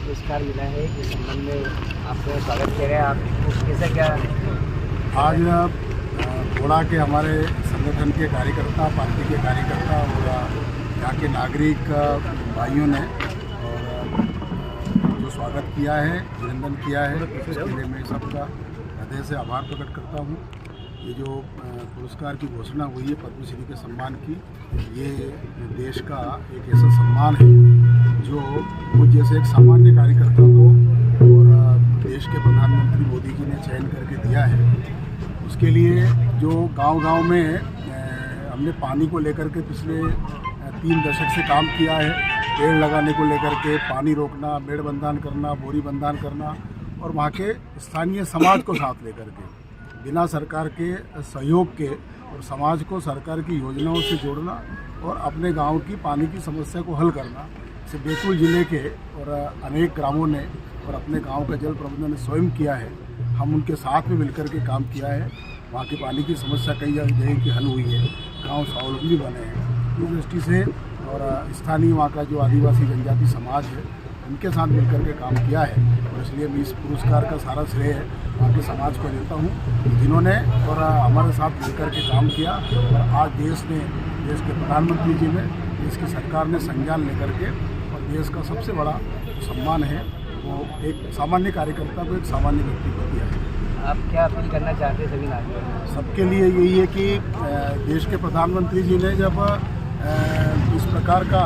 पुरस्कार मिला है, इस संबंध में आपका स्वागत किया गया। आपको कैसा क्या? आज घोड़ा के हमारे संगठन के कार्यकर्ता, पार्टी के कार्यकर्ता और यहाँ के नागरिक भाइयों ने और जो स्वागत किया है, अभिनंदन किया है, इसके लिए मैं सबका हृदय से आभार प्रकट करता हूँ। ये जो पुरस्कार की घोषणा हुई है पद्मश्री के सम्मान की, ये देश का एक ऐसा सम्मान है जो मुझ जैसे एक सामान्य कार्यकर्ता को और देश के प्रधानमंत्री मोदी जी ने चयन करके दिया है। उसके लिए जो गांव-गांव में हमने पानी को लेकर के पिछले 3 दशक से काम किया है, पेड़ लगाने को लेकर के, पानी रोकना, मेड़ बंधान करना, बोरी बंधान करना और वहाँ के स्थानीय समाज को साथ लेकर के बिना सरकार के सहयोग के और समाज को सरकार की योजनाओं से जोड़ना और अपने गांव की पानी की समस्या को हल करना। इसे बैतूल जिले के और अनेक ग्रामों ने और अपने गांव का जल प्रबंधन स्वयं किया है। हम उनके साथ में मिलकर के काम किया है। वहाँ की पानी की समस्या कई जगह की हल हुई है, गांव स्वावलंबी बने हैं। इस दृष्टि से और स्थानीय वहाँ का जो आदिवासी जनजाति समाज है, उनके साथ मिलकर के काम किया है और इसलिए मैं इस पुरस्कार का सारा श्रेय वहाँ के समाज को देता हूँ, जिन्होंने और हमारे साथ मिलकर के काम किया। और आज देश के प्रधानमंत्री जी ने, देश की सरकार ने संज्ञान लेकर के और देश का सबसे बड़ा सम्मान है वो एक सामान्य कार्यकर्ता को, एक सामान्य व्यक्ति को दिया है। आप क्या अपील करना चाहते हैं सभी नागरिकों? सबके लिए यही है कि देश के प्रधानमंत्री जी ने जब इस प्रकार का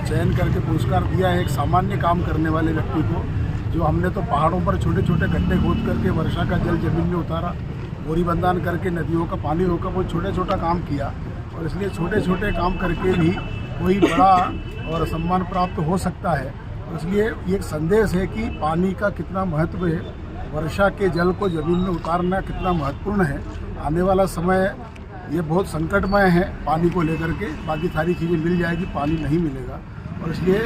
चयन करके पुरस्कार दिया है एक सामान्य काम करने वाले व्यक्ति को, जो हमने तो पहाड़ों पर छोटे छोटे गड्ढे खोद करके वर्षा का जल जमीन में उतारा, बोरी बंधान करके नदियों का पानी रोका, वो छोटा काम किया। और इसलिए छोटे छोटे काम करके भी कोई बड़ा और सम्मान प्राप्त हो सकता है। और इसलिए ये एक संदेश है कि पानी का कितना महत्व है, वर्षा के जल को जमीन में उतारना कितना महत्वपूर्ण है। आने वाला समय ये बहुत संकटमय है पानी को लेकर के, बाकी सारी चीज़ें मिल जाएगी, पानी नहीं मिलेगा। और इसलिए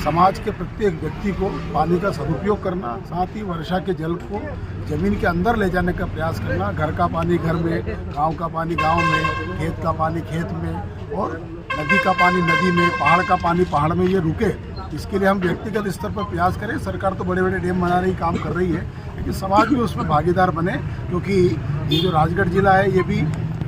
समाज के प्रत्येक व्यक्ति को पानी का सदुपयोग करना, साथ ही वर्षा के जल को ज़मीन के अंदर ले जाने का प्रयास करना। घर का पानी घर में, गांव का पानी गांव में, खेत का पानी खेत में और नदी का पानी नदी में, पहाड़ का पानी पहाड़ में, ये रुके। इसके लिए हम व्यक्तिगत स्तर पर प्रयास करें। सरकार तो बड़े बड़े डैम बना रही, काम कर रही है, लेकिन समाज भी उसमें भागीदार बने, क्योंकि ये जो राजगढ़ जिला है ये भी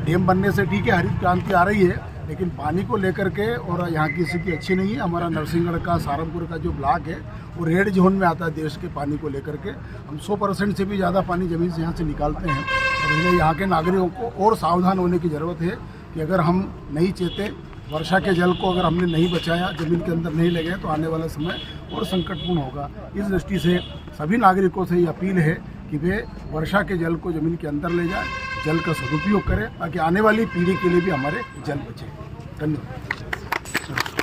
डैम बनने से ठीक है, हरित क्रांति आ रही है, लेकिन पानी को लेकर के और यहाँ की स्थिति अच्छी नहीं है। हमारा नरसिंहगढ़ का, सहारनपुर का जो ब्लॉक है वो रेड जोन में आता है देश के पानी को लेकर के। हम 100% से भी ज़्यादा पानी ज़मीन से यहाँ से निकालते हैं। और इसलिए यहाँ के नागरिकों को और सावधान होने की ज़रूरत है कि अगर हम नहीं चेते, वर्षा के जल को अगर हमने नहीं बचाया, ज़मीन के अंदर नहीं ले गए, तो आने वाला समय और संकटपूर्ण होगा। इस दृष्टि से सभी नागरिकों से ये अपील है कि वे वर्षा के जल को ज़मीन के अंदर ले जाए, जल का सदुपयोग करें, ताकि आने वाली पीढ़ी के लिए भी हमारे जल बचे। धन्यवाद।